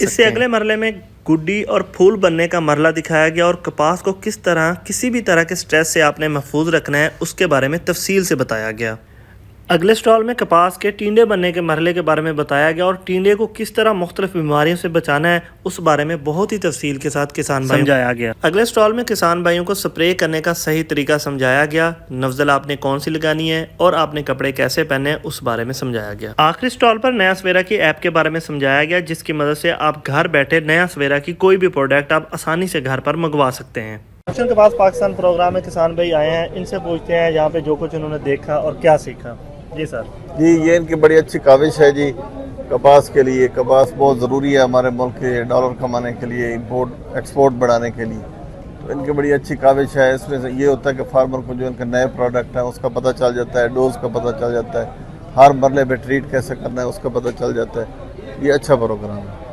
इससे अगले मरले में गुड्डी और फूल बनने का मरला दिखाया गया और कपास को किस तरह किसी भी तरह के स्ट्रेस से आपने महफूज रखना है उसके बारे में तफसील से बताया गया। अगले स्टॉल में कपास के टींडे बनने के मरहले के बारे में बताया गया और टींडे को किस तरह मुख्तलिफ बीमारियों से बचाना है उस बारे में बहुत ही तफसील के साथ किसान भाइयों समझाया गया। अगले स्टॉल में किसान भाइयों को स्प्रे करने का सही तरीका समझाया गया, नफ्जल आपने कौन सी लगानी है और आपने कपड़े कैसे पहने हैं उस बारे में समझाया गया। आखिरी स्टॉल पर नया सवेरा की ऐप के बारे में समझाया गया जिसकी मदद से आप घर बैठे नया सवेरा की कोई भी प्रोडक्ट आप आसानी से घर पर मंगवा सकते हैं। के पास पाकिस्तान प्रोग्राम में किसान भाई आए हैं, इनसे पूछते हैं यहाँ पे जो कुछ उन्होंने देखा और क्या सीखा। जी सर। जी, ये इनकी बड़ी अच्छी काविश है जी कपास के लिए। कपास बहुत ज़रूरी है हमारे मुल्क के डॉलर कमाने के लिए, इंपोर्ट एक्सपोर्ट बढ़ाने के लिए। तो इनकी बड़ी अच्छी काविश है। इसमें से ये होता है कि फार्मर को जो इनके नए प्रोडक्ट हैं उसका पता चल जाता है, डोज का पता चल जाता है, हर मरले पे ट्रीट कैसे करना है उसका पता चल जाता है। ये अच्छा प्रोग्राम है।